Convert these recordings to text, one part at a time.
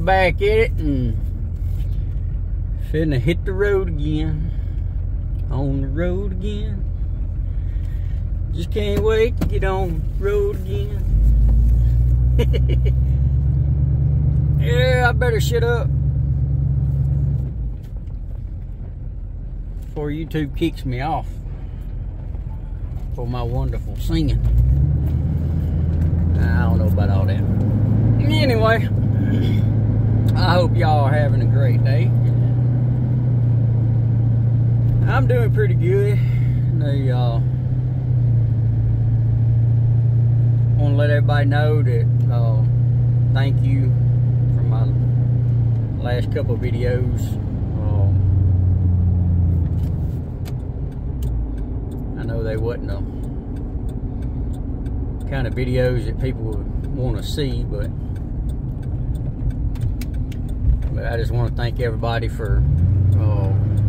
back at it and finna hit the road again. On the road again. Just can't wait to get on the road again. Yeah, I better shut up before YouTube kicks me off for my wonderful singing. I don't know about all that. Anyway, I hope y'all are having a great day. I'm doing pretty good. I want to let everybody know that thank you for my last couple of videos. I know they wasn't the kind of videos that people would want to see, but I just want to thank everybody for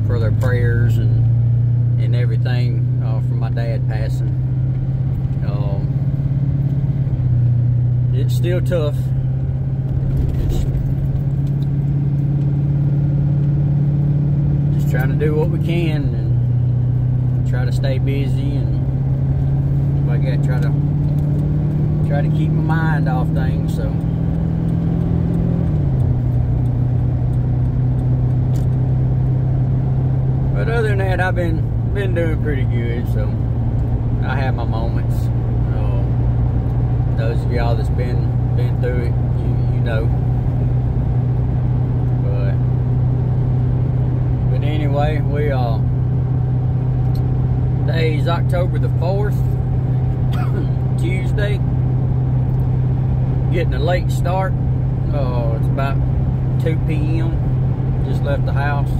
their prayers and everything for my dad passing. It's still tough. Just trying to do what we can and try to stay busy, and if I got try to keep my mind off things. So but other than that, I've been doing pretty good. So I have my moments. Those of y'all that's been through it, you know. But anyway, we today's October the 4th, Tuesday. Getting a late start. It's about 2 p.m. Just left the house.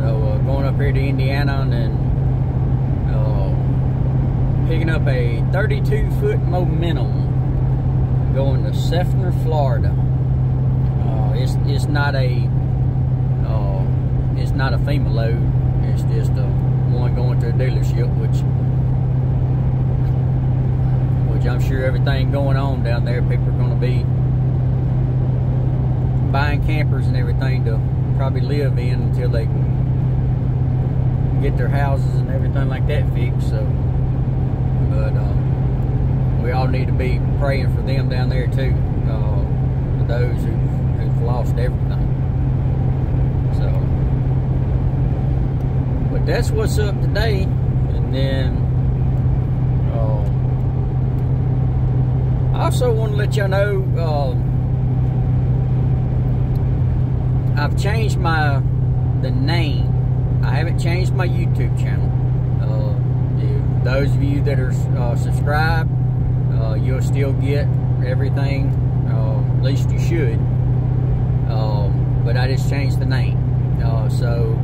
So going up here to Indiana and then picking up a 32-foot momentum going to Seffner, Florida. It's not a FEMA load. It's just one going to a dealership, which I'm sure everything going on down there, people are going to be buying campers and everything to probably live in until they can get their houses and everything like that fixed. So, but we all need to be praying for them down there too, for those who've lost everything. So, but that's what's up today. And then I also want to let y'all know I've changed the name. I haven't changed my YouTube channel. Those of you that are subscribed, you'll still get everything, at least you should. But I just changed the name. So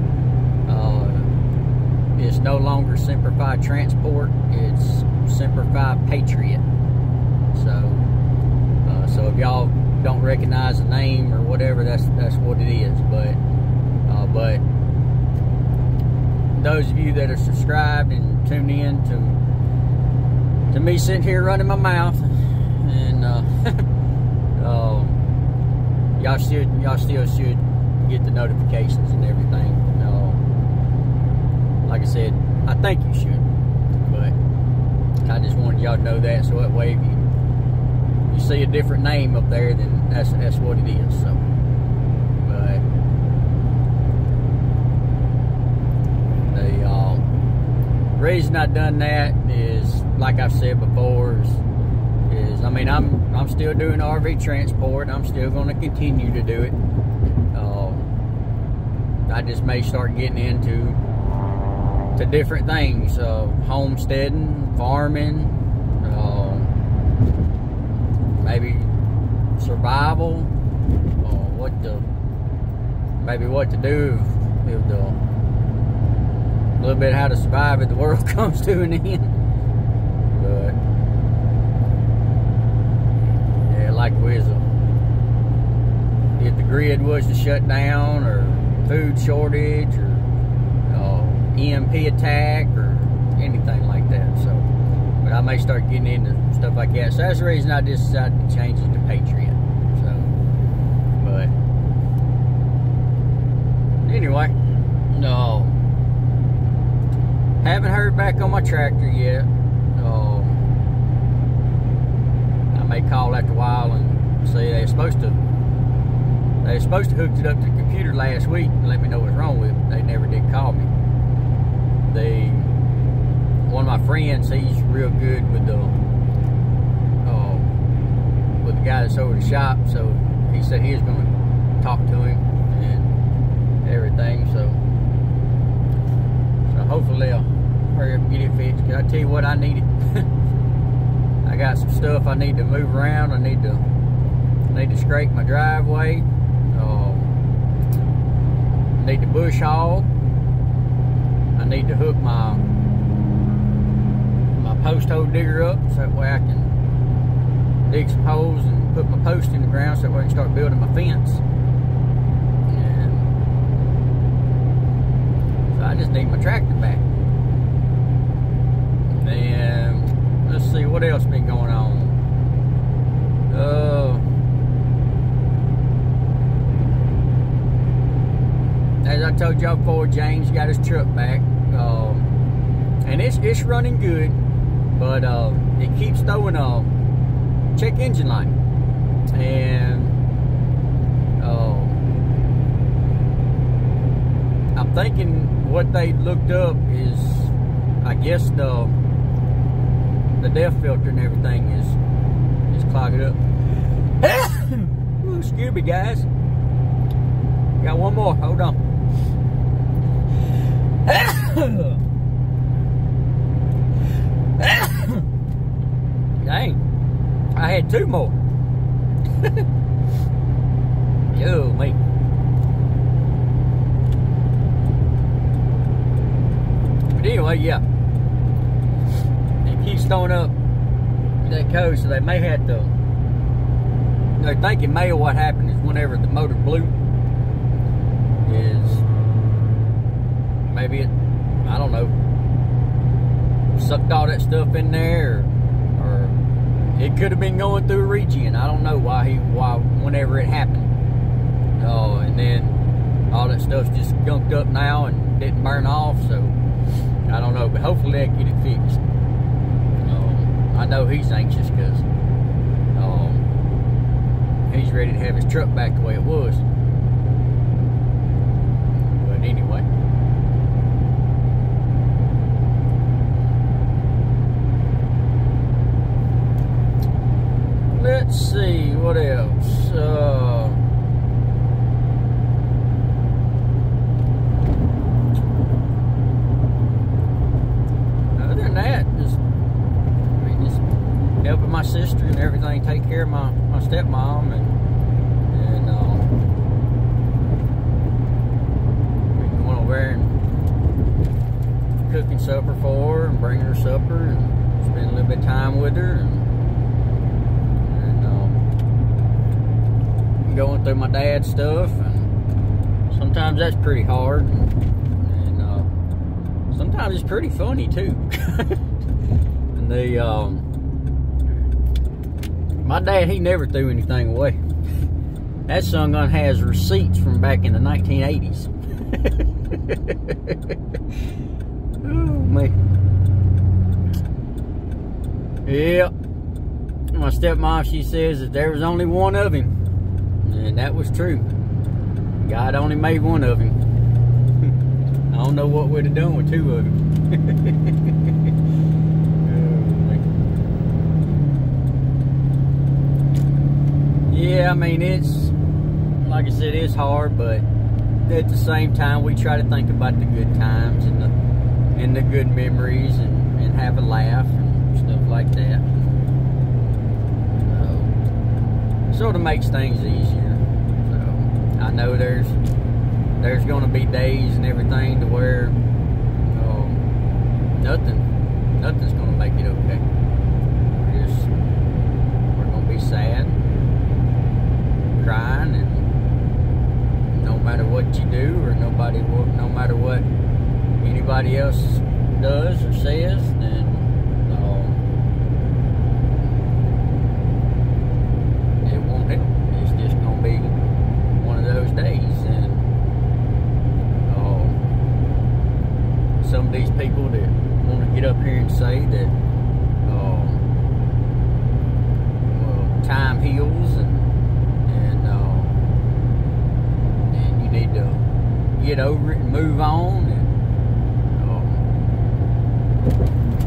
it's no longer Simplified Transport, it's Simplified Patriot. So if y'all don't recognize the name or whatever, that's what it is. But those of you that are subscribed and tuned in to me sitting here running my mouth, and y'all still should get the notifications and everything. Like I said, I think you should, but I just wanted y'all to know that, so that way if you see a different name up there, then that's what it is. So, but the reason I done that is, like I've said before, is I mean I'm still doing RV transport. I'm still going to continue to do it. I just may start getting into different things, homesteading, farming, maybe survival, maybe what to do if a little bit how to survive if the world comes to an end. But yeah, like if the grid was to shut down, or food shortage, or EMP attack, or anything like that. So, but I may start getting into stuff like that. So that's the reason I decided to change it to Patriot. So heard back on my tractor yet. I may call after a while and say they were supposed to hook it up to the computer last week and let me know what's wrong with it. They never did call me. One of my friends, he's real good with the guy that's over the shop, so he said he was going to talk to him and everything. So hopefully they'll hurry up and get it fixed. Cause I tell you what, I need it. I got some stuff I need to move around. I need to scrape my driveway. I need to bush hog. I need to hook my post hole digger up so that way I can dig some holes and put my post in the ground so that way I can start building my fence. And so I just need my tractor back. And let's see what else been going on. As I told y'all before, James got his truck back, and it's running good, but it keeps throwing check engine light, and I'm thinking what they looked up is, I guess the DEF filter and everything is clogging up. Ooh, excuse me, guys. Got one more. Hold on. Dang, I had two more. Yo, me. But anyway, yeah. It keeps throwing up that code, so they may have to. They're thinking maybe what happened is whenever the motor blew, is maybe it, I don't know, sucked all that stuff in there, or it could have been going through a regen. I don't know why whenever it happened. And then all that stuff's just gunked up now and didn't burn off, so I don't know, but hopefully they get it fixed. I know he's anxious because he's ready to have his truck back the way it was. But anyway. Let's see, what else? Other than that, just helping my sister and everything, take care of my stepmom, and going over there and cooking supper for her and bringing her supper and spending a little bit of time with her, and going through my dad's stuff, and sometimes that's pretty hard, and sometimes it's pretty funny too. And my dad, he never threw anything away. That son gun has receipts from back in the 1980s. Oh, man. Yep. My stepmom, she says that there was only one of him. And that was true. God only made one of him. I don't know what we'd have done with two of him. Yeah, I mean, it's, like I said, it's hard, but at the same time, we try to think about the good times and the good memories and have a laugh and stuff like that. So, sort of makes things easier. So, I know there's going to be days and everything to where nothing's going to make it okay. We're going to be sad, crying, and no matter what you do, or no matter what anybody else does or says, then it won't help. It's just gonna be one of those days, and some of these people that want to get over it and move on. And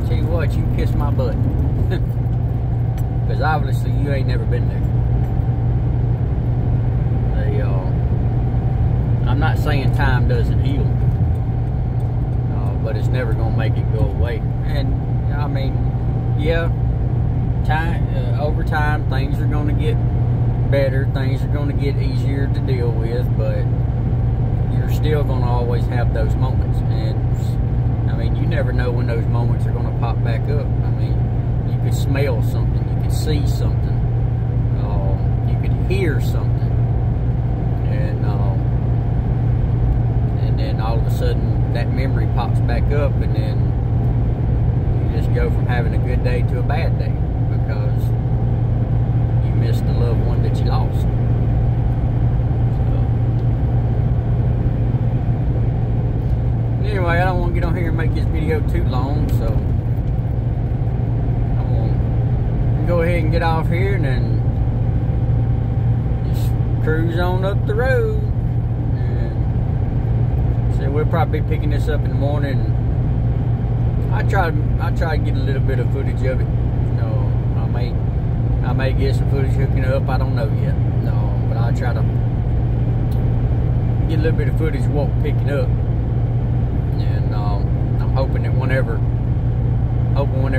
tell you what, you can kiss my butt. Because obviously you ain't never been there. I'm not saying time doesn't heal, but it's never gonna make it go away. And I mean, yeah, over time things are gonna get better, things are gonna get easier to deal with, but you're still gonna always have those moments. And I mean, you never know when those moments are gonna pop back up. I mean, you could smell something, you could see something, you could hear something, and then all of a sudden that memory pops back up, and then you just go from having a good day to a bad day because you missed the loved one that you lost. So, anyway, I don't want to get on here and make this video too long, so I'm going to go ahead and get off here and then just cruise on up the road. So we'll probably be picking this up in the morning. I try to get a little bit of footage of it. You know, I may get some footage hooking up. I don't know yet. No, but I'll try to get a little bit of footage of what we're picking up. And I'm hoping that whenever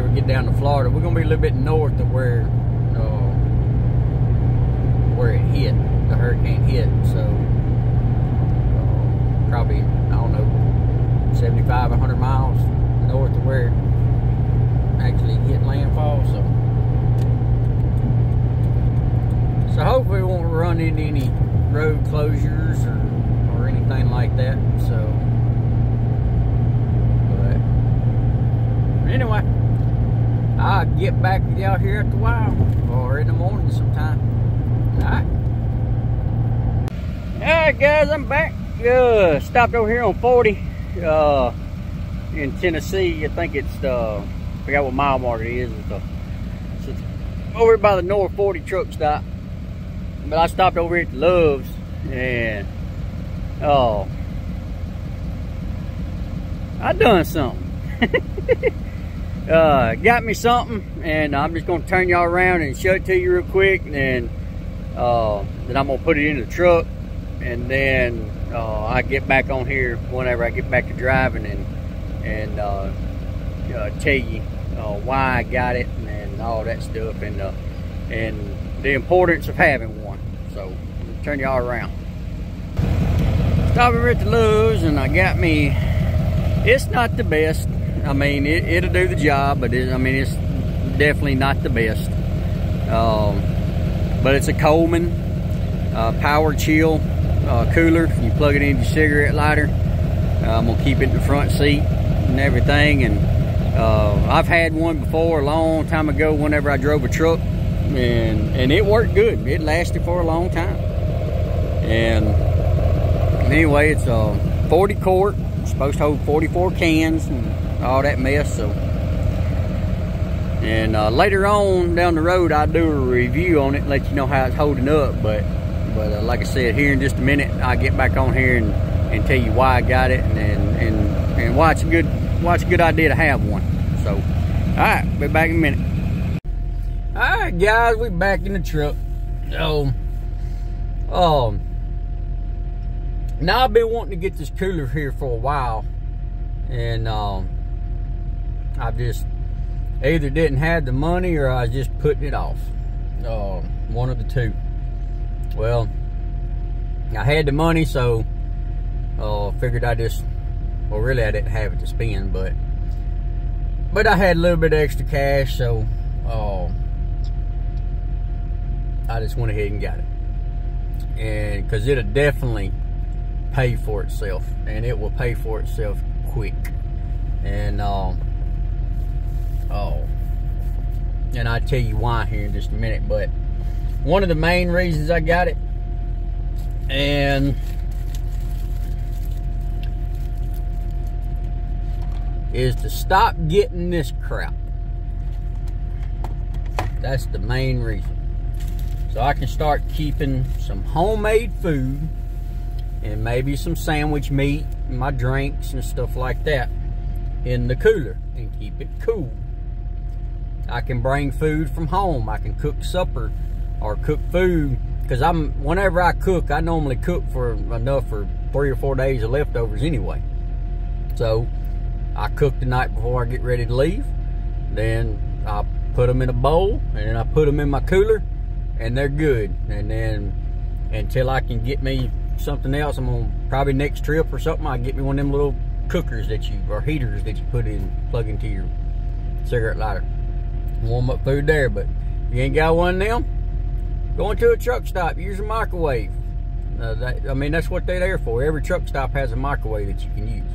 we get down to Florida, we're gonna be a little bit north of where it hit, the hurricane hit. So probably, I don't know, 75, 100 miles north of where it actually hit landfall. So hopefully we won't run into any road closures or anything like that. So, but anyway, I'll get back with y'all here at the while or in the morning sometime. Alright guys, I'm back. Stopped over here on 40 in Tennessee. I think it's I forgot what mile mark it is. It's over by the North 40 truck stop. But I stopped over here at Love's and I done something. Got me something, and I'm just gonna turn y'all around and show it to you real quick, and then I'm gonna put it in the truck, and then I get back on here whenever I get back to driving and tell you why I got it and all that stuff, and the importance of having one. So turn y'all around. Stop over at the Lowe's, and I got me. It's not the best. I mean, it'll do the job, but it's definitely not the best. But it's a Coleman power chill cooler. You plug it into your cigarette lighter. I'm gonna keep it in the front seat and everything. And I've had one before a long time ago whenever I drove a truck, and it worked good. It lasted for a long time. And anyway, it's 40 quart. It's supposed to hold 44 cans and all that mess. So, and later on down the road, I'll do a review on it and let you know how it's holding up. But like I said, here in just a minute, I'll get back on here and tell you why I got it and why it's a good idea to have one. So, all right, be back in a minute. All right, guys, we back in the truck. So, now I've been wanting to get this cooler here for a while, and I just either didn't have the money or I was just putting it off. One of the two. Well, I had the money, so figured well, really I didn't have it to spend, but I had a little bit of extra cash, so I just went ahead and got it. And because it'll definitely pay for itself, and it will pay for itself quick. And and I'll tell you why here in just a minute. But one of the main reasons I got it, and is to stop getting this crap. That's the main reason. So I can start keeping some homemade food and maybe some sandwich meat, and my drinks and stuff like that in the cooler and keep it cool. I can bring food from home. I can cook supper or cook food, because whenever I cook, I normally cook for enough for 3 or 4 days of leftovers anyway. So I cook the night before I get ready to leave. Then I put them in a bowl, and then I put them in my cooler, and they're good. And then until I can get me something else, I'm gonna probably next trip or something, I'll get me one of them little cookers or heaters that you plug into your cigarette lighter. Warm up food there. But if you ain't got one of them, go into a truck stop, use a microwave. I mean, that's what they're there for. Every truck stop has a microwave that you can use,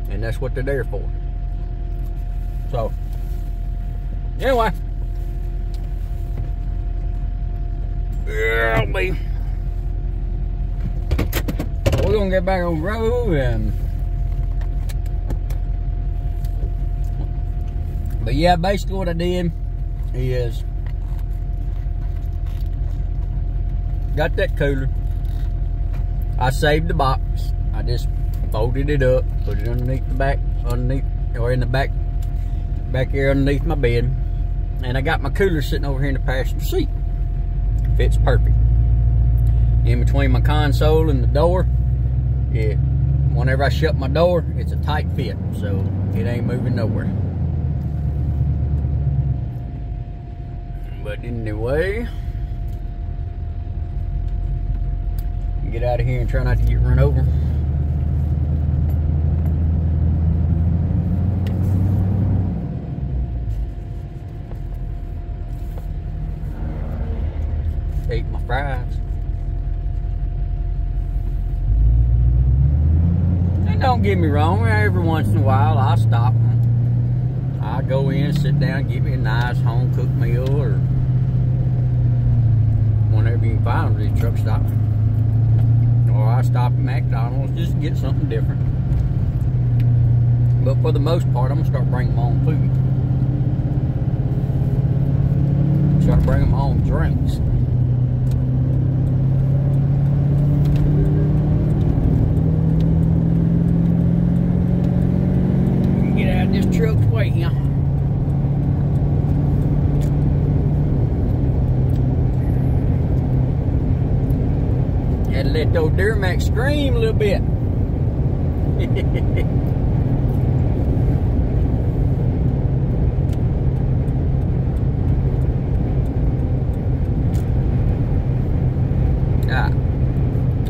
and that's what they're there for. So anyway, yeah, we're gonna get back on the road. But yeah, basically what I did is got that cooler. I saved the box. I just folded it up, put it underneath the back, or in the back here underneath my bed. And I got my cooler sitting over here in the passenger seat. Fits perfect. In between my console and the door, whenever I shut my door, it's a tight fit, so it ain't moving nowhere. But anyway, get out of here and try not to get run over. Ate my fries. And don't get me wrong, every once in a while I'll stop. I'll go in, sit down, get me a nice home cooked meal, or whenever you can find them at these truck stops. Or I stop at McDonald's just to get something different. But for the most part, I'm gonna start bringing my own food. Start bringing my own drinks. Get out of this truck's way here. Had to let those Duramax scream a little bit.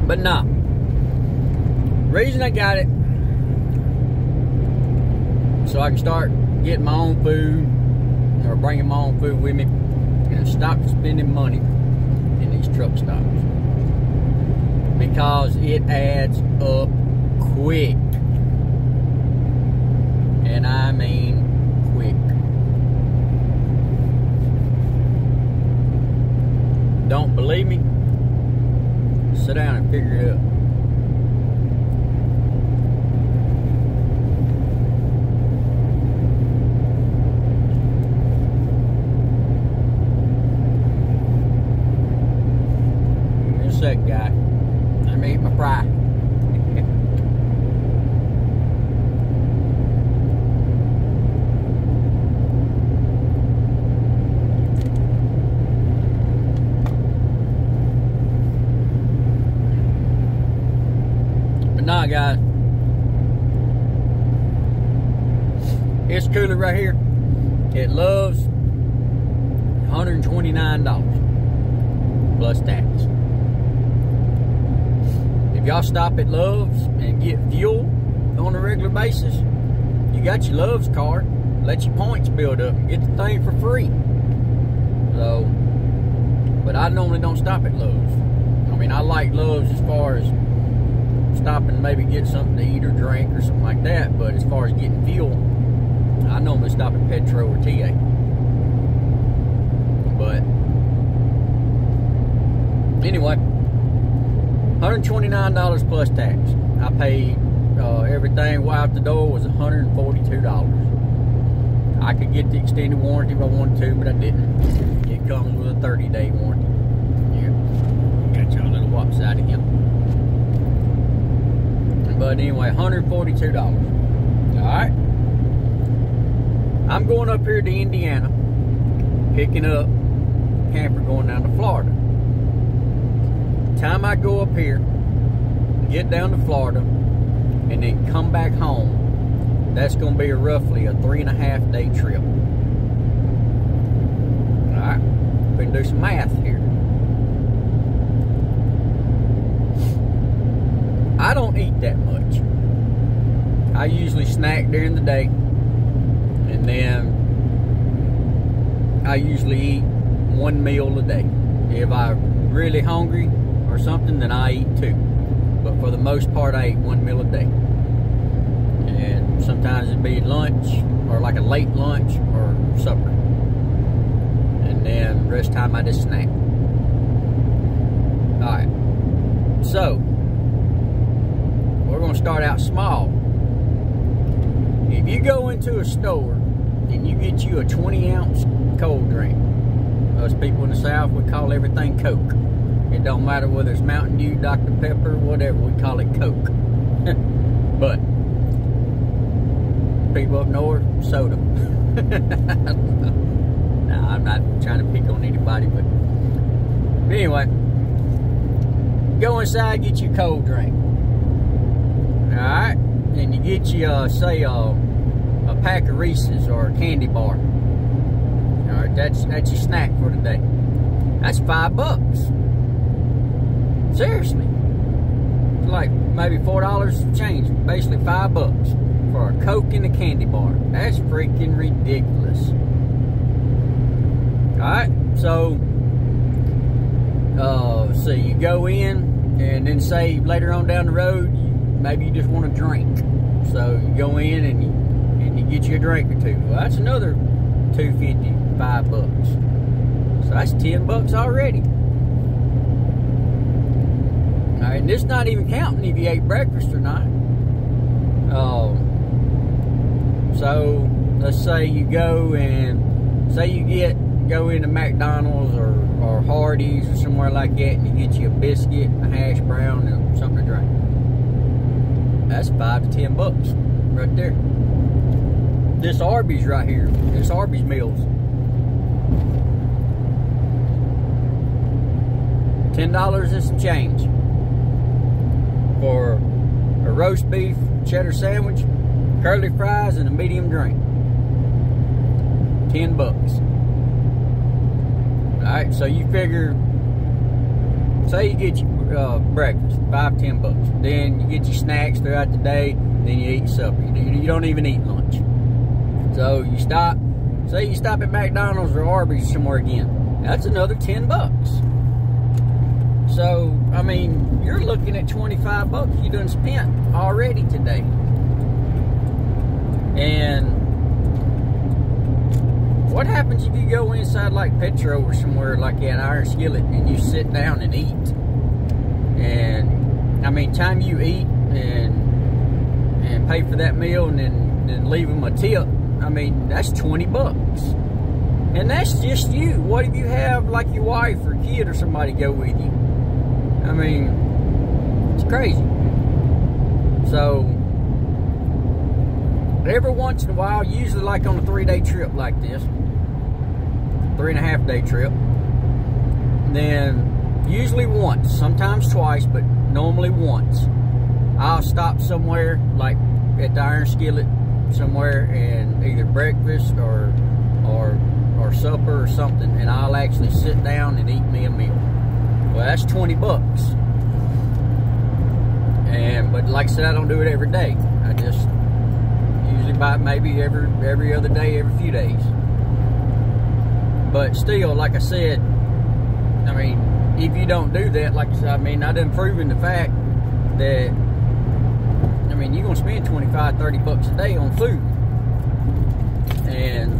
But no. Reason I got it, so I can start getting my own food, or bringing my own food with me, and stop spending money in these truck stops. Because it adds up quick. And I mean quick. Don't believe me? Sit down and figure it out. Give me a sec, guy. Let me eat my fry. But nah, guys, this cooler right here, it loves $129 plus tax. If y'all stop at Love's and get fuel on a regular basis, you got your Love's card, let your points build up and get the thing for free. So, but I normally don't stop at Love's. I mean, I like Love's as far as stopping, maybe get something to eat or drink or something like that, but as far as getting fuel, I normally stop at Petro or TA. But anyway, $129 plus tax. I paid everything out the door was $142. I could get the extended warranty if I wanted to, but I didn't. It comes with a 30-day warranty. Yeah, got y'all little whops out of here. But anyway, $142. Alright. I'm going up here to Indiana, picking up camper going down to Florida. Time I go up here, get down to Florida, and then come back home, that's going to be roughly a 3.5 day trip. Alright, we can do some math here. I don't eat that much. I usually snack during the day, and then I usually eat 1 meal a day. If I'm really hungry or something, then I eat 2. But for the most part, I eat 1 meal a day. And sometimes it'd be lunch, or like a late lunch, or supper. And then the rest of the time I just snack. Alright. So, we're going to start out small. If you go into a store and you get you a 20-ounce cold drink, us people in the South, we call everything Coke. It don't matter whether it's Mountain Dew, Dr. Pepper, whatever, we call it Coke. But people up north, soda. Nah, I'm not trying to pick on anybody, but anyway, go inside, get you a cold drink. Alright, and you get you, say, a pack of Reese's or a candy bar. Alright, that's your snack for the day. That's $5. Seriously. It's like maybe $4 change. Basically $5 for a Coke and a candy bar. That's freaking ridiculous. Alright, so so you go in, and then say later on down the road, maybe you just want a drink. So you go in and you get you a drink or 2. Well, that's another $2.50, $5. So that's $10 already. Alright, and this not even counting if you ate breakfast or not. So let's say you go and say you go into McDonald's or Hardee's or somewhere like that, and you get you a biscuit, a hash brown, and something to drink. That's $5 to $10 right there. This Arby's right here, this Arby's meals, $10 and some change for a roast beef cheddar sandwich, curly fries, and a medium drink. $10. Alright, so you figure, say you get your breakfast, $5 to $10. Then you get your snacks throughout the day, then you eat supper. You don't even eat lunch. So you stop, say you stop at McDonald's or Arby's somewhere again. That's another $10. So, I mean, you're looking at $25 you done spent already today. And what happens if you go inside like Petro or somewhere like that, Iron Skillet, and you sit down and eat? And I mean, time you eat and pay for that meal and then leave them a tip, I mean, that's $20. And that's just you. What if you have like your wife or kid or somebody go with you? I mean, it's crazy. So every once in a while, usually like on a 3-day trip like this, 3.5 day trip, then usually once, sometimes twice, but normally once, I'll stop somewhere like at the Iron Skillet somewhere and either breakfast or supper or something, and I'll actually sit down and eat me a meal. Well, that's $20. But like I said, I don't do it every day. I just usually buy it maybe every other day, every few days. But still, like I said, I mean, if you don't do that, like I said, I mean, I done proven the fact that, I mean, you're gonna spend $25, $30 a day on food. And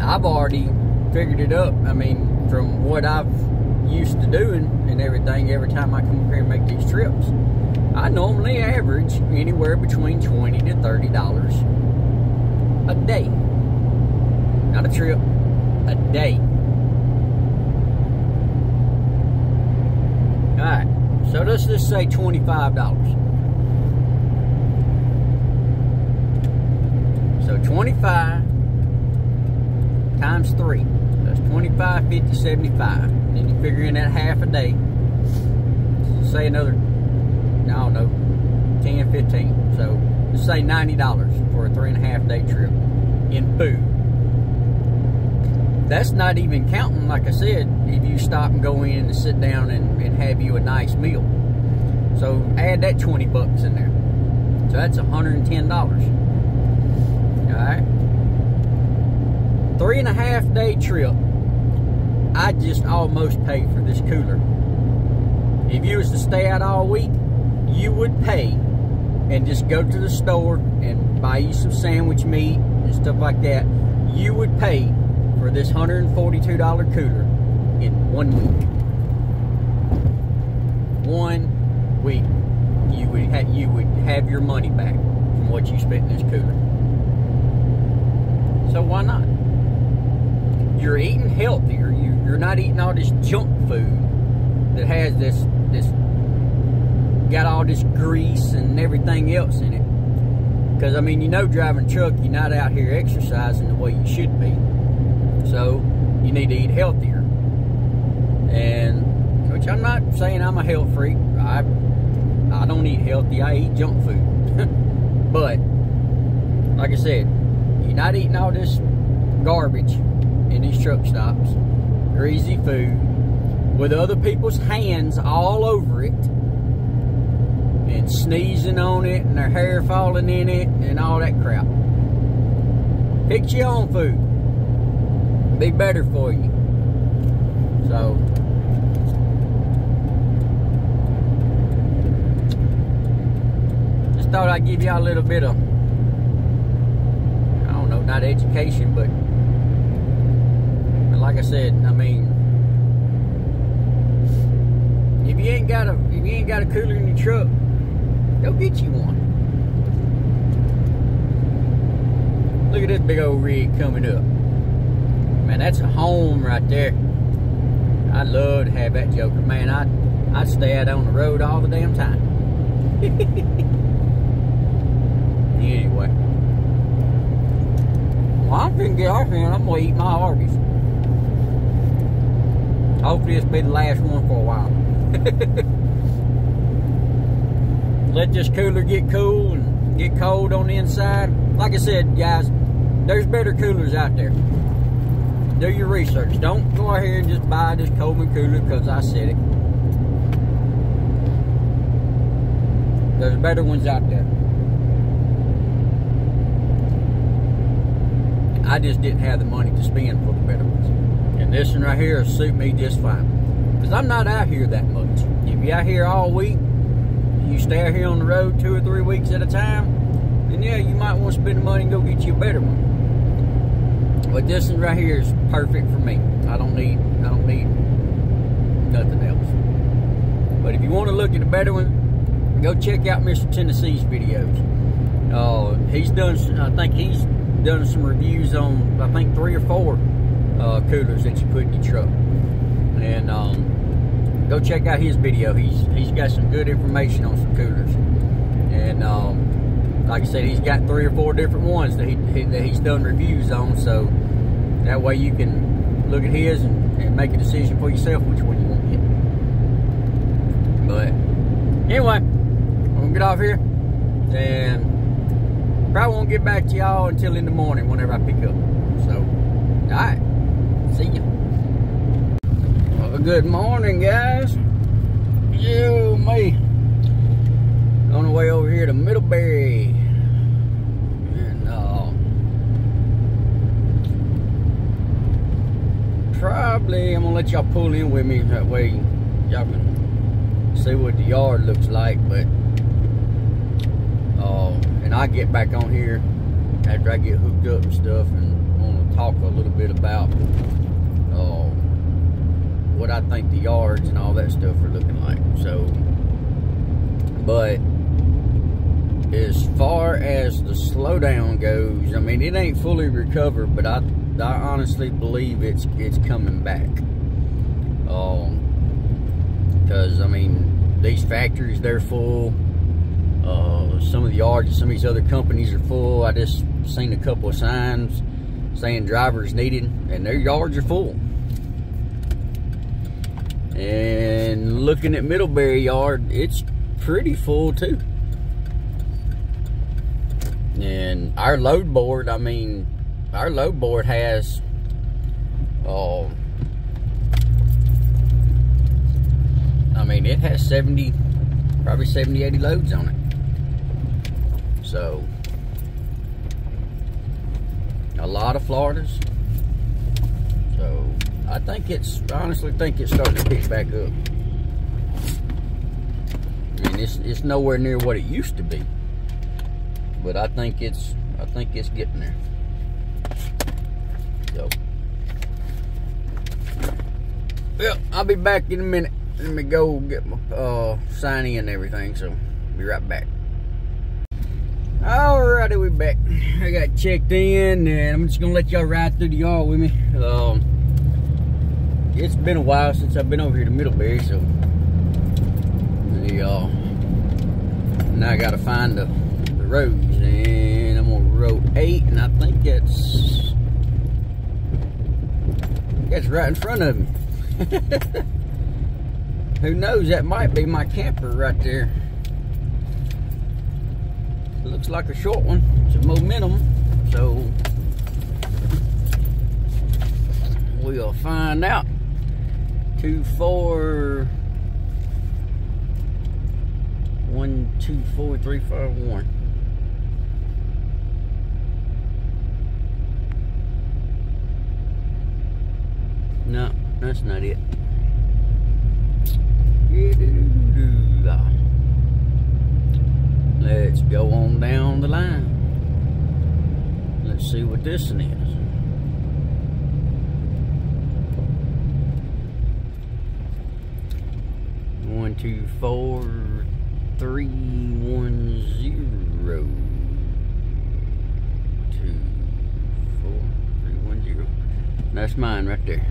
I've already figured it up. I mean, from what I've used to doing and everything, every time I come up here and make these trips, I normally average anywhere between $20 to $30 a day. Not a trip, a day. Alright, so let's just say $25. 25 times 3. That's 25, 50, 75. Then you figure in that half a day. So say another, I don't know, 10, 15. So let's say $90 for a 3.5 day trip in food. That's not even counting, like I said, if you stop and go in and sit down and have you a nice meal. So add that 20 bucks in there. So that's $110. Alright. 3.5 day trip. I just almost paid for this cooler. If you was to stay out all week, you would pay and just go to the store and buy you some sandwich meat and stuff like that. You would pay for this $142 cooler in 1 week. 1 week. You would have your money back from what you spent in this cooler. So why not? You're eating healthier. You're not eating all this junk food that has this got all this grease and everything else in it. Because I mean, you know, driving a truck, you're not out here exercising the way you should be. So you need to eat healthier. And which I'm not saying I'm a health freak. I don't eat healthy. I eat junk food. But like I said, you're not eating all this garbage in these truck stops, greasy food with other people's hands all over it and sneezing on it and their hair falling in it and all that crap. Pick your own food. Be better for you. So just thought I'd give y'all a little bit of, I don't know, not education, but like I said, I mean, if you ain't got a cooler in your truck, go get you one. Look at this big old rig coming up. Man, that's a home right there. I'd love to have that joker. Man, I'd stay out on the road all the damn time. Anyway. Well, I'm finna get off here and I'm gonna eat my Arby's. Hopefully this will be the last one for a while. Let this cooler get cool and get cold on the inside. Like I said, guys, there's better coolers out there. Do your research. Don't go out here and just buy this Coleman cooler because I said it. There's better ones out there. I just didn't have the money to spend for the better ones. And this one right here will suit me just fine. Because I'm not out here that much. If you're out here all week, you stay out here on the road 2 or 3 weeks at a time, then yeah, you might want to spend the money and go get you a better one. But this one right here is perfect for me. I don't need nothing else. But if you want to look at a better one, go check out Mr. Tennessee's videos. He's done, I think he's done some reviews on, I think 3 or 4 coolers that you put in your truck. And go check out his video. He's got some good information on some coolers. And like I said, he's got 3 or 4 different ones that he's done reviews on. So that way you can look at his and make a decision for yourself which one you want to get. But anyway, I'm gonna get off here and probably won't get back to y'all until in the morning whenever I pick up. So, alright, see ya. Well, good morning, guys. You, me. On the way over here to Middlebury. And, probably, I'm gonna let y'all pull in with me. That way, y'all can see what the yard looks like. But, and I get back on here after I get hooked up and stuff, and want to talk a little bit about what I think the yards and all that stuff are looking like. So, but as far as the slowdown goes, I mean, it ain't fully recovered, but I honestly believe it's coming back. Because I mean, these factories, they're full. Some of the yards of some of these other companies are full. I just seen a couple of signs saying drivers needed, and their yards are full. And looking at Middlebury yard, it's pretty full too. And our load board, I mean, our load board has I mean, it has probably 70, 80 loads on it. So, a lot of Floridas. So, I honestly think it's starting to pick back up. I mean, it's nowhere near what it used to be, but I think it's getting there. So, well, I'll be back in a minute. Let me go get my signing and everything. So, be right back. Alrighty, we back. I got checked in, and I'm just gonna let y'all ride through the yard with me. It's been a while since I've been over here to Middlebury, so now I gotta find the roads, and I'm on road 8, and I think that's right in front of me. Who knows? That might be my camper right there. It looks like a short one. It's a momentum, so we'll find out. 124-351. No, that's not it. Let's go on down the line. Let's see what this one is. 124-310. 24310. That's mine right there.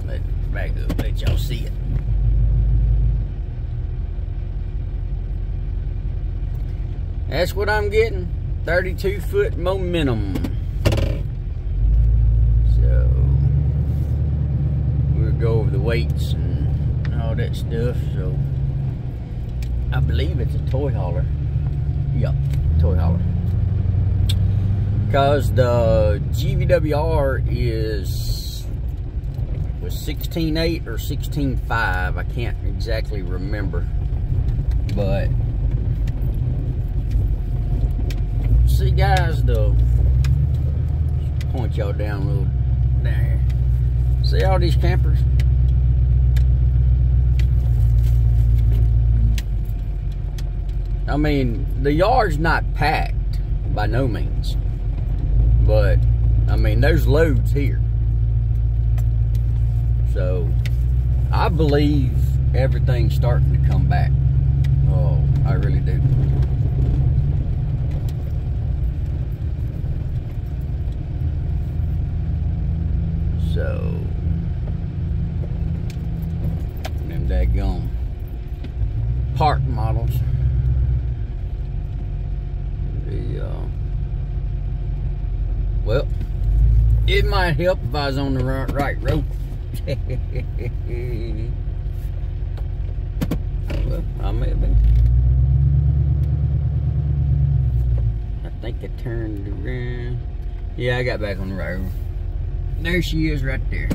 Let's back up, let y'all see it. That's what I'm getting. 32-foot momentum. So we'll go over the weights and all that stuff. So I believe it's a toy hauler. Yep, toy hauler. Because the GVWR was 16.8 or 16.5. I can't exactly remember, but see, guys, point y'all down a little there. See all these campers? I mean, the yard's not packed by no means, but I mean, there's loads here. So I believe everything's starting to come back. Oh, I really do. So, them daggone park models. Well, it might help if I was on the right road. Well, I may have been. I think I turned around. Yeah, I got back on the right road. There she is right there.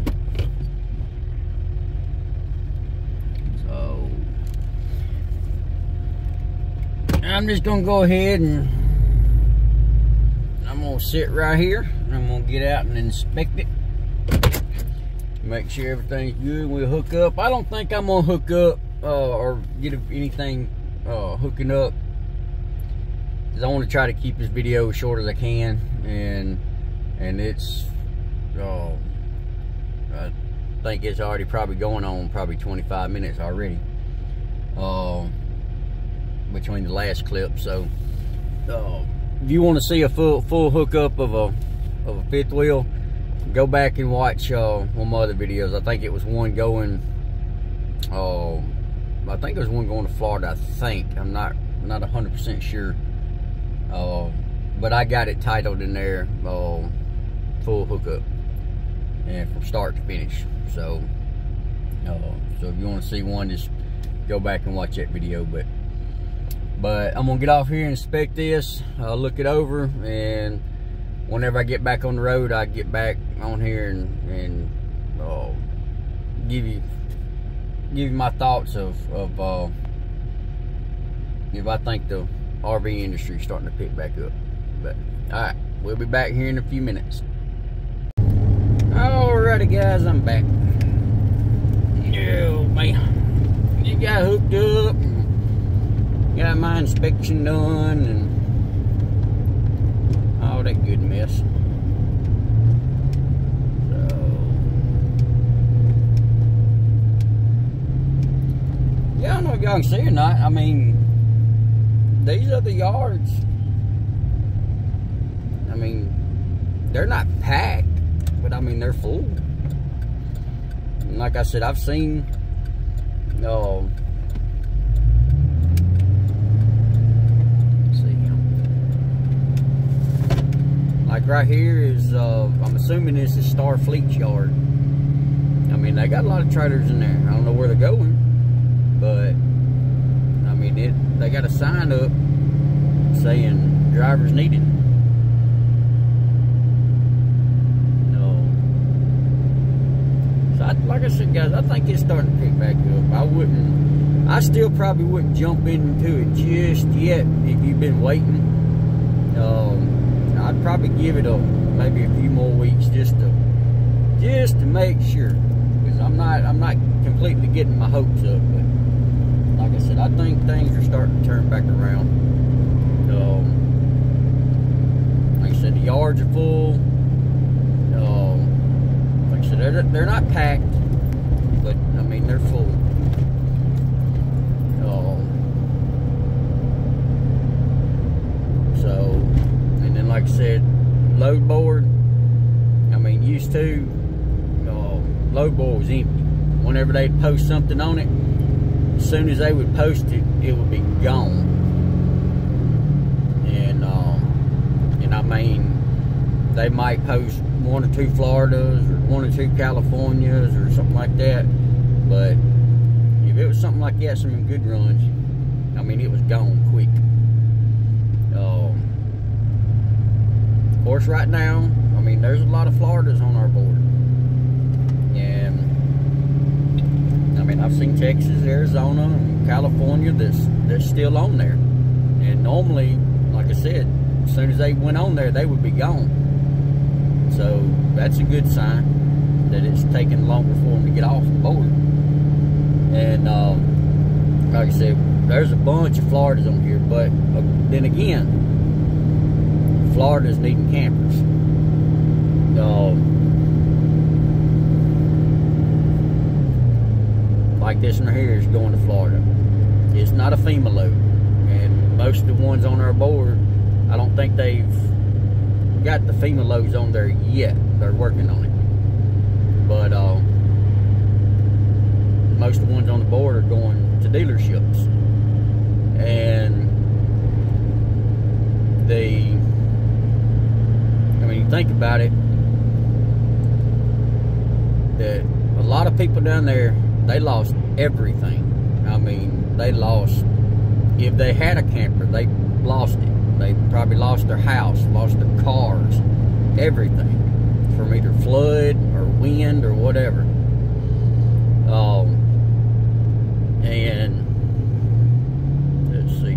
So I'm just gonna go ahead and I'm gonna sit right here and I'm gonna get out and inspect it, make sure everything's good. We'll hook up. I don't think I'm gonna hook up or get anything hooking up, because I want to try to keep this video as short as I can, and it's I think it's already probably going on 25 minutes already between the last clip. So if you want to see a full hookup of a fifth wheel, go back and watch one of my other videos. I think it was one going to Florida. I think I'm not not 100% sure. But I got it titled in there, full hookup, and from start to finish. So, so if you want to see one, just go back and watch that video. But I'm gonna get off here and inspect this, look it over, and whenever I get back on the road, I get back on here and give you my thoughts of if I think the RV industry is starting to pick back up. But all right, we'll be back here in a few minutes. Alrighty, guys, I'm back. Oh man, you got hooked up, and got my inspection done, and all that good mess. Yeah, I don't know if y'all can see or not. I mean, these are the yards. I mean, they're not packed, but I mean, they're full. And like I said, I've seen, let's see, like right here is, I'm assuming this is Starfleet's yard. I mean, they got a lot of trailers in there. I don't know where they're going. But I mean, they got a sign up saying drivers needed. No. So like I said, guys, I think it's starting to pick back up. I still probably wouldn't jump into it just yet if you've been waiting. I'd probably give it maybe a few more weeks just to make sure, because I'm not completely getting my hopes up, but like I said, I think things are starting to turn back around. Like I said, the yards are full. Like I said, they're not packed, but I mean, they're full. So, and then like I said, load board, I mean, used to, load board was empty. Whenever they'd post something on it, as soon as they would post it, it would be gone. And I mean, they might post 1 or 2 Floridas or 1 or 2 Californias or something like that. But if it was something like that, some good runs, I mean, it was gone quick. Of course, right now, I mean, there's a lot of Floridas on our board. And I mean, I've seen Texas, Arizona, and California that's still on there. And normally, like I said, as soon as they went on there, they would be gone. So that's a good sign that it's taking longer for them to get off the board. And like I said, there's a bunch of Floridas on here, but then again, Florida's needing campers. Like this one here is going to Florida. It's not a FEMA load, and most of the ones on our board, I don't think they've got the FEMA loads on there yet. They're working on it, but most of the ones on the board are going to dealerships. And I mean, think about it, that a lot of people down there, they lost everything. I mean, they lost, if they had a camper, they lost it. They probably lost their house, lost their cars, everything, from either flood or wind or whatever. And let's see,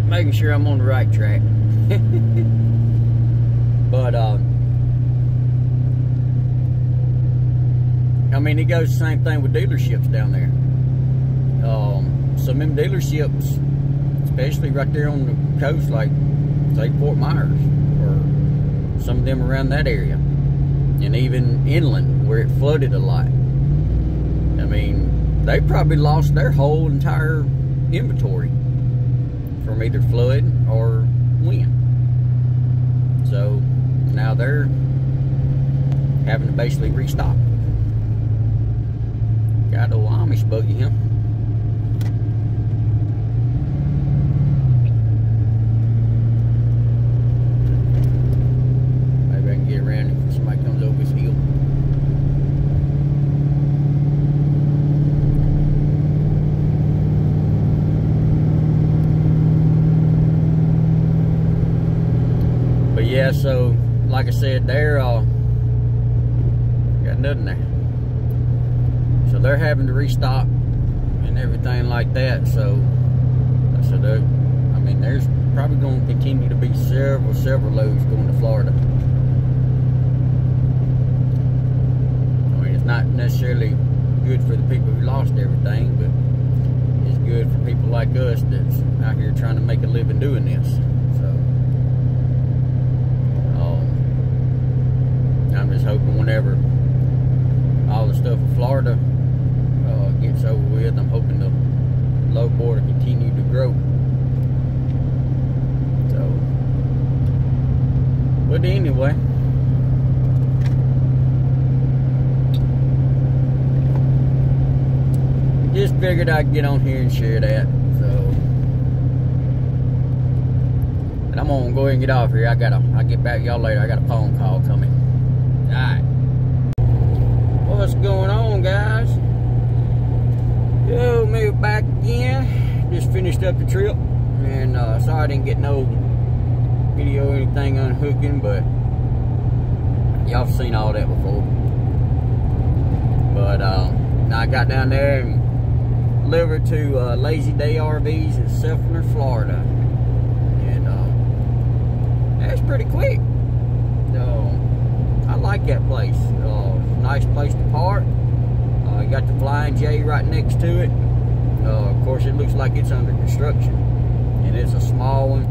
making sure I'm on the right track. But I mean, it goes the same thing with dealerships down there. Some of them dealerships, especially right there on the coast, like say Fort Myers, or some of them around that area, and even inland where it flooded a lot. I mean, they probably lost their whole entire inventory from either flood or wind. So now they're having to basically restock. Got old Amish buggy, huh? Maybe I can get around if somebody comes over this hill. But yeah, so like I said, they're got nothing there. So they're having to restock and everything like that. So I mean, there's probably going to continue to be several loads going to Florida. I mean, it's not necessarily good for the people who lost everything, but it's good for people like us that's out here trying to make a living doing this. So I'm just hoping whenever all the stuff in Florida gets over with, I'm hoping the low board will continue to grow. So, but anyway, just figured I'd get on here and share that. So, and I'm gonna go ahead and get off here. I'll get back to y'all later. I got a phone call coming. Alright. What's going on, guys? Yo, me back again. Just finished up the trip. And sorry I didn't get no video or anything unhooking, but y'all have seen all that before. But now I got down there and delivered to Lazy Day RVs in Seffner, Florida. And that's pretty quick. I like that place. Nice place to park. You got the Flying J right next to it. Of course, it looks like it's under construction, and it's a small one.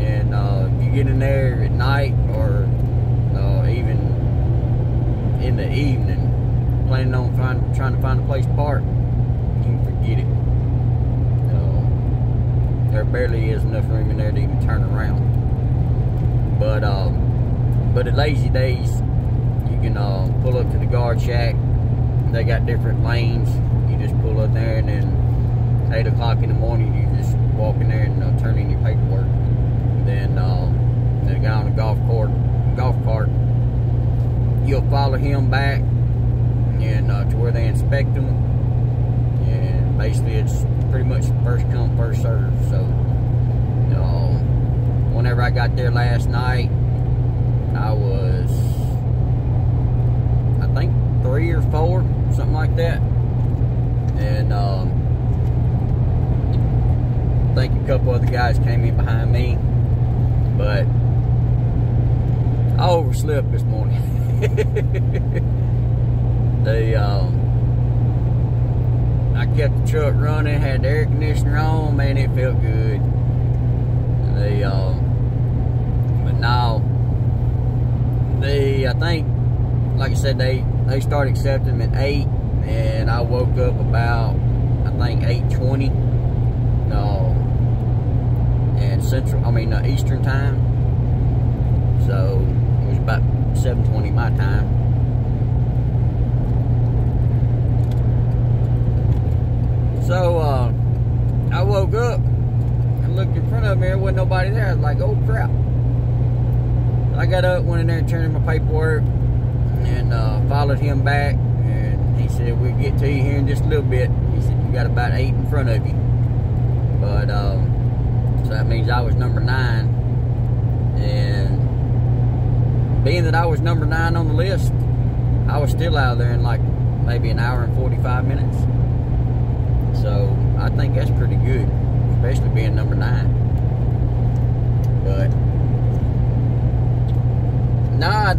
And if you get in there at night or even in the evening, planning on trying to find a place to park, you can forget it. There barely is enough room in there to even turn around. But at Lazy Days, you can pull up to the guard shack. They got different lanes. You just pull up there, and then 8 o'clock in the morning, you just walk in there and turn in your paperwork. Then the guy on the golf cart, you'll follow him back and to where they inspect them. And basically, it's pretty much first come, first serve. So, whenever I got there last night, I was, I think, 3 or 4, something like that. And I think a couple other guys came in behind me, but I overslept this morning. I kept the truck running, had the air conditioner on, man, it felt good. But now, I think, like I said, they started accepting them at 8, and I woke up about, I think, 8:20, and Eastern time. So it was about 7:20 my time. So I woke up and looked in front of me. There wasn't nobody there. I was like, oh crap. I got up, went in there and turned in my paperwork, and followed him back, and he said, we'll get to you here in just a little bit. He said, you got about 8 in front of you. But so that means I was number 9, and being that I was number 9 on the list, I was still out there in like maybe an hour and 45 minutes. So I think that's pretty good, especially being number 9. But nah,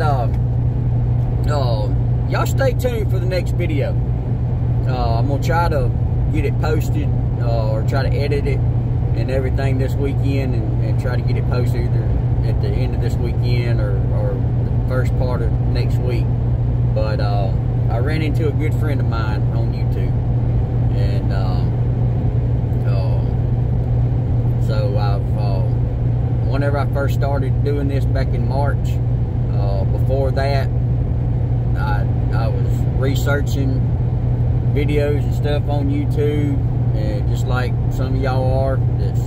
y'all stay tuned for the next video. I'm gonna try to get it posted or try to edit it and everything this weekend, and try to get it posted either at the end of this weekend or the first part of next week. But I ran into a good friend of mine on YouTube, and so whenever I first started doing this back in March, before that, researching videos and stuff on YouTube, and just like some of y'all are that's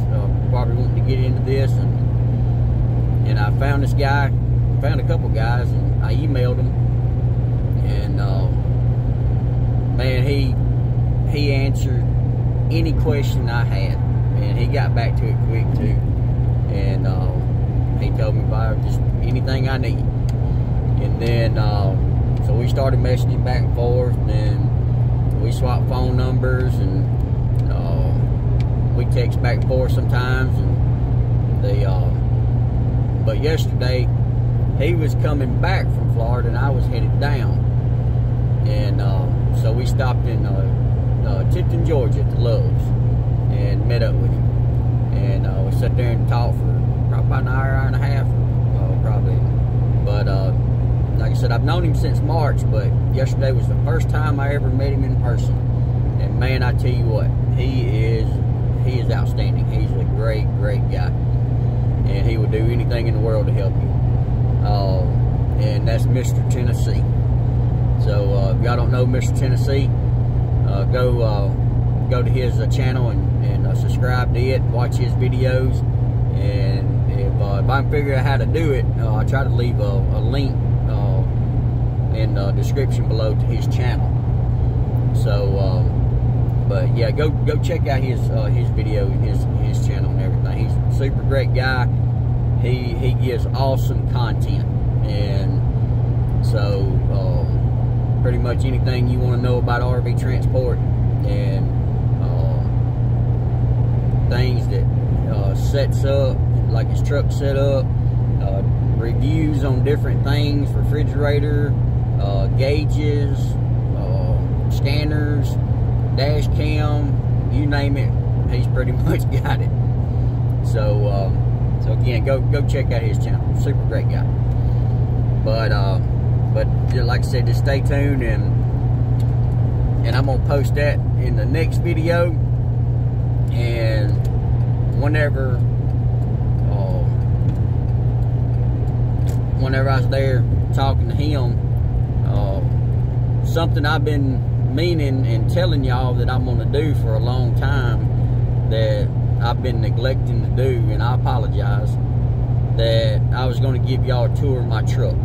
probably wanting to get into this, and I found this guy, found a couple guys, and I emailed him, and man, he answered any question I had, and he got back to it quick too, and he told me about just anything I need. And then so we started messaging back and forth, and we swapped phone numbers, and we text back and forth sometimes, and but yesterday he was coming back from Florida and I was headed down, and so we stopped in Tipton, Georgia at the Loves and met up with him, and we sat there and talked for probably about an hour and a half, probably. But like I said, I've known him since March, but yesterday was the first time I ever met him in person, and man, I tell you what, he is outstanding. He's a great guy, and he would do anything in the world to help you. And that's Mr. Tennessee. So if y'all don't know Mr. Tennessee, go to his channel and subscribe to it, watch his videos, and if I can figure out how to do it, I'll try to leave a link in the description below to his channel. So but yeah, go check out his video and his channel and everything. He's a super great guy. He gives awesome content, and so pretty much anything you want to know about RV transport and things that sets up, like his truck set up, reviews on different things, refrigerator, gauges, scanners, dash cam, you name it, he's pretty much got it. So so again, go check out his channel. Super great guy. But like I said, just stay tuned, and I'm gonna post that in the next video. And whenever I was there talking to him, something I've been meaning and telling y'all that I'm gonna do for a long time that I've been neglecting to do, and I apologize, that I was gonna give y'all a tour of my truck,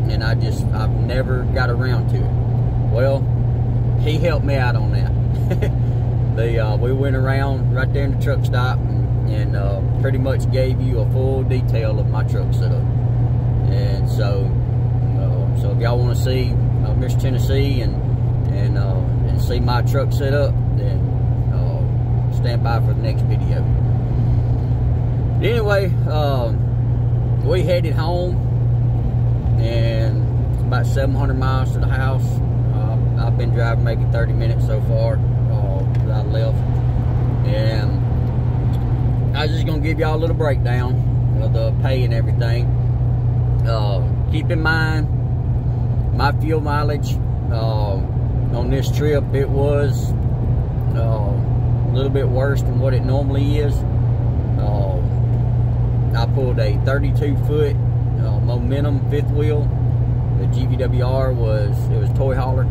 and I've never got around to it. Well, he helped me out on that. We went around right there in the truck stop and pretty much gave you a full detail of my truck setup. And so if y'all want to see Mr. Tennessee and see my truck setup, then stand by for the next video. But anyway, we headed home, and it's about 700 miles to the house. I've been driving maybe 30 minutes so far that I left, and I was just gonna give y'all a little breakdown of the pay and everything. Keep in mind my fuel mileage on this trip. It was a little bit worse than what it normally is. I pulled a 32-foot Momentum fifth wheel. The GVWR was toy hauler.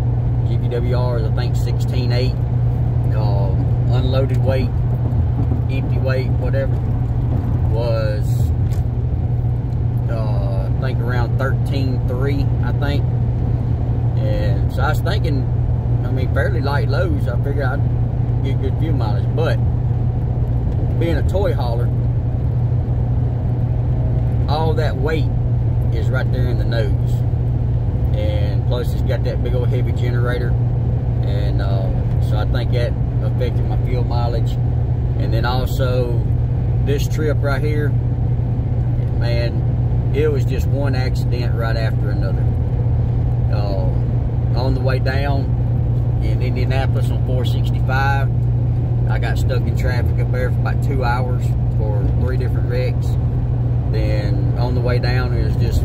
GVWR is, I think, 16.8. Unloaded weight, empty weight, whatever, was I think around 13.3, I think. And so I was thinking, I mean, fairly light loads. I figured I'd get good fuel mileage, but being a toy hauler, all that weight is right there in the nose, and plus it's got that big old heavy generator, and so I think that affected my fuel mileage. And then also this trip right here, man, it was just one accident right after another. On the way down in Indianapolis on 465, I got stuck in traffic up there for about 2 hours for 3 different wrecks. Then on the way down, it was just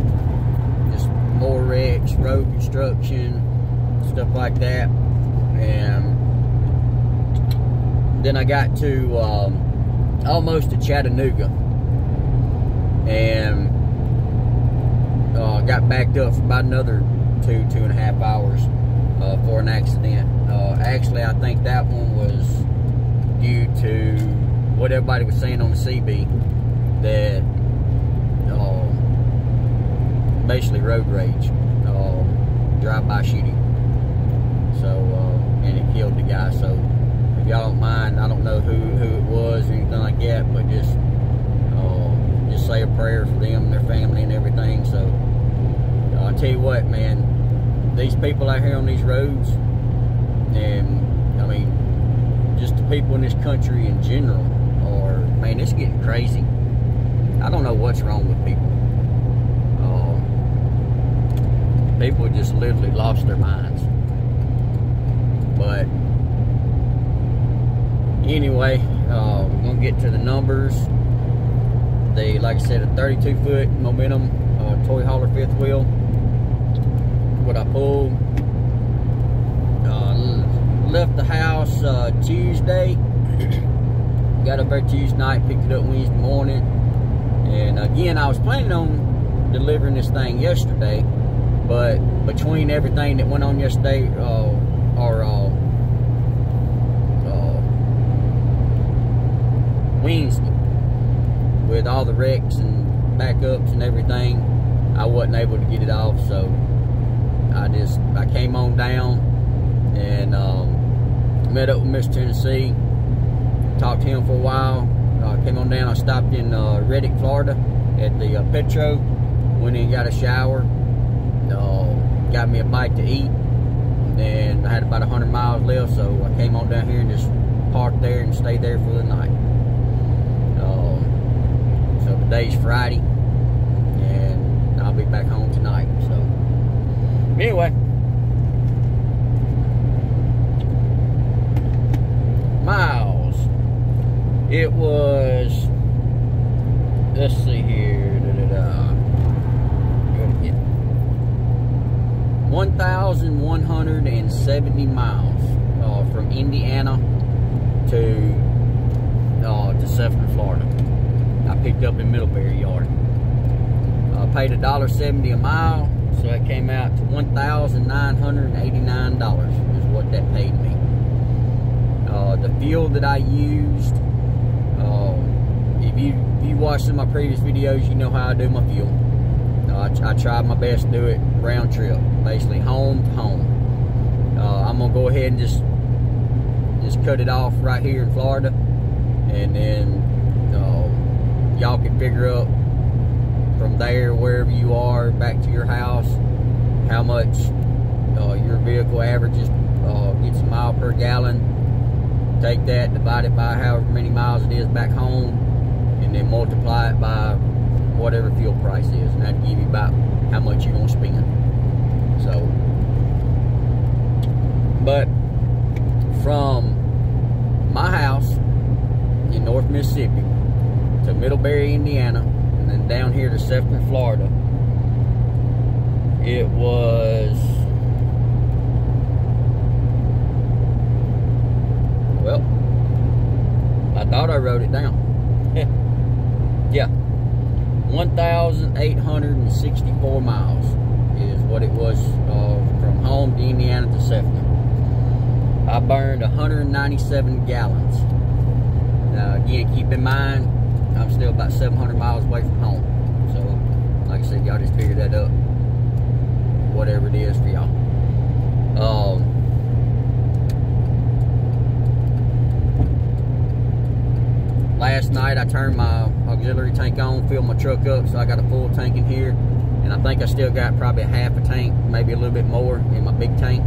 more wrecks, road construction, stuff like that. And then I got to almost to Chattanooga, and got backed up for about another 2.5 hours. for an accident. Actually, I think that one was due to what everybody was saying on the CB, that basically road rage, drive-by shooting. So, and it killed the guy. So, if y'all don't mind, I don't know who it was or anything like that, but just say a prayer for them and their family and everything. So, I'll tell you what, man, these people out here on these roads, and I mean, just the people in this country in general, man, it's getting crazy. I don't know what's wrong with people. People just literally lost their minds. But anyway, we're gonna get to the numbers. Like I said, a 32-foot Momentum toy hauler fifth wheel. What I pulled. Left the house Tuesday. Got up there Tuesday night, picked it up Wednesday morning. And again, I was planning on delivering this thing yesterday, but between everything that went on yesterday, Wednesday, with all the wrecks and backups and everything, I wasn't able to get it off. So I came on down and met up with Mr. Tennessee, talked to him for a while. Came on down. I stopped in Reddick, Florida at the Petro, went in and got a shower, got me a bite to eat, and then I had about 100 miles left, so I came on down here and just parked there and stayed there for the night. So today's Friday, and I'll be back home tonight. So anyway, miles. It was, let's see here, 1,170 miles from Indiana to Seffner, Florida. I picked up in Middlebury Yard. I paid $1.70 a mile, so it came out to $1,989 is what that paid me. The fuel that I used, if you watched some of my previous videos, you know how I do my fuel. I tried my best to do it round trip, basically home to home. I'm gonna go ahead and just cut it off right here in Florida, and then y'all can figure up from there, wherever you are, back to your house, how much your vehicle averages, gets a mile per gallon. Take that, divide it by however many miles it is back home, and then multiply it by whatever fuel price is, and that'll give you about how much you're gonna spend. So, but from my house in North Mississippi to Middlebury, Indiana, and then down here to Seffner, Florida, it was, well, I thought I wrote it down. Yeah, 1,864 miles is what it was from home to Indiana to Seffner. I burned 197 gallons. Now, again, keep in mind, I'm still about 700 miles away from home. So, like I said, y'all just figure that up, whatever it is for y'all. Last night I turned my auxiliary tank on, filled my truck up, so I got a full tank in here, and I think I still got probably a half a tank, maybe a little bit more in my big tank.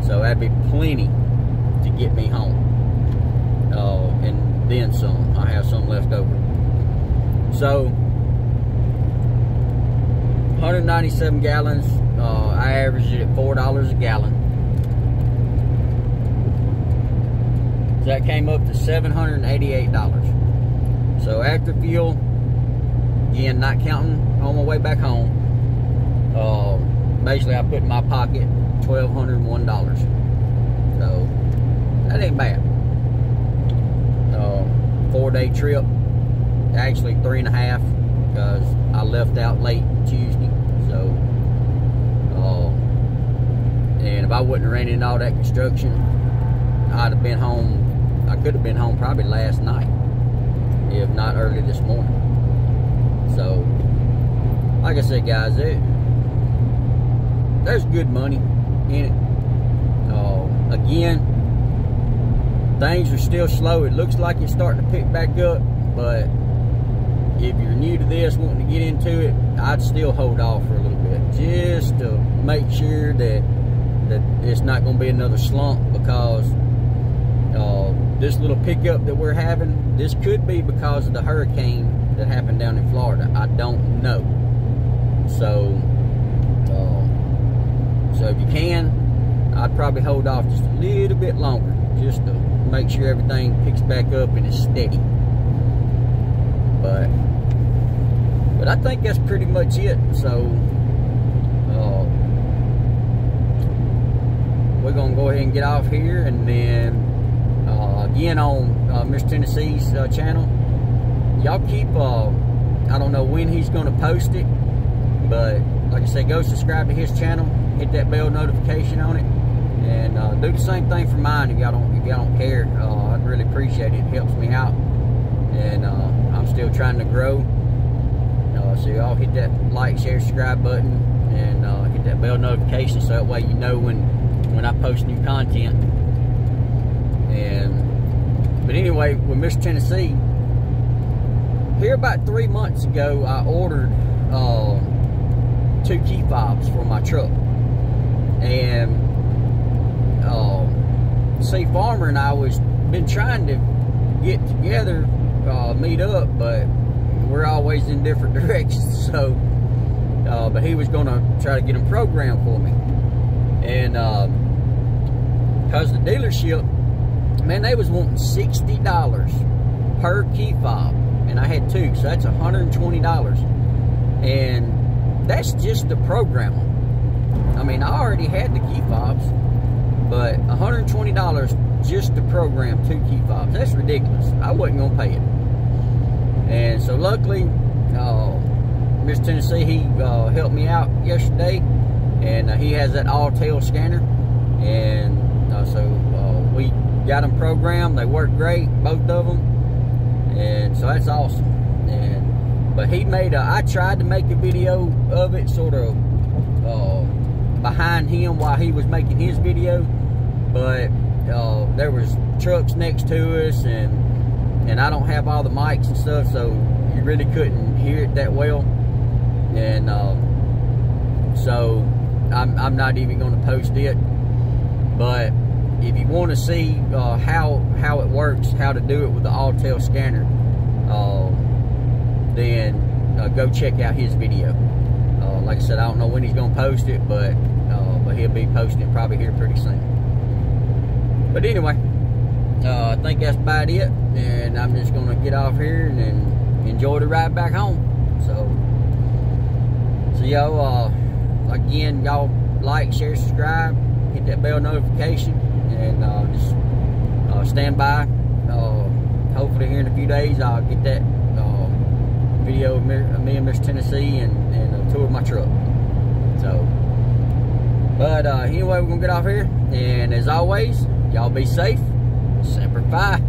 So that'd be plenty to get me home, and then some. I have some left over. So 197 gallons. I averaged it at $4 a gallon. So that came up to $788. So after fuel, again, not counting on my way back home, basically I put in my pocket $1,201. So that ain't bad. 4-day trip, actually 3.5, because I left out late Tuesday. So, and if I wouldn't have ran into all that construction, I'd have been home. I could have been home probably last night, if not early this morning. So, like I said, guys, there's good money in it. Again, things are still slow. It looks like it's starting to pick back up, but if you're new to this, wanting to get into it, I'd still hold off for a little bit, just to make sure that it's not going to be another slump, because this little pickup that we're having, this could be because of the hurricane that happened down in Florida. I don't know. So if you can, I'd probably hold off just a little bit longer, just to make sure everything picks back up and is steady. But I think that's pretty much it. So we're gonna go ahead and get off here, and then again on Miss Tennessee's channel, y'all keep I don't know when he's gonna post it, but like I said, go subscribe to his channel, hit that bell notification on it, and do the same thing for mine if y'all don't care. I'd really appreciate it. It helps me out, and I'm still trying to grow. So y'all hit that like, share, subscribe button, and hit that bell notification, so that way you know when I post new content. But anyway, with Miss Tennessee, here about 3 months ago, I ordered 2 key fobs for my truck, and see, Farmer and I been trying to get together, meet up, but we're always in different directions. So, but he was gonna try to get them programmed for me, and because the dealership, man, they was wanting $60 per key fob, and I had 2, so that's $120, and that's just to program them. I mean, I already had the key fobs, but $120 just to program 2 key fobs, that's ridiculous. I wasn't gonna pay it. And so luckily, Mr. Tennessee, he helped me out yesterday, and he has that all-tail scanner, and so we got them programmed. They work great, both of them, and so that's awesome. But he made I tried to make a video of it, sort of behind him while he was making his video, but there was trucks next to us, and I don't have all the mics and stuff, so you really couldn't hear it that well. And so I'm not even going to post it. But if you want to see how it works, how to do it with the all-tail scanner, then go check out his video. Like I said, I don't know when he's going to post it, but he'll be posting it probably here pretty soon. But anyway, I think that's about it, and I'm just going to get off here and then enjoy the ride back home. So y'all, again, y'all like, share, subscribe, hit that bell notification, and just stand by. Hopefully here in a few days I'll get that video of me and Miss Tennessee and a tour of my truck. So, but anyway, we're going to get off here, and as always, y'all be safe. Semper Fi.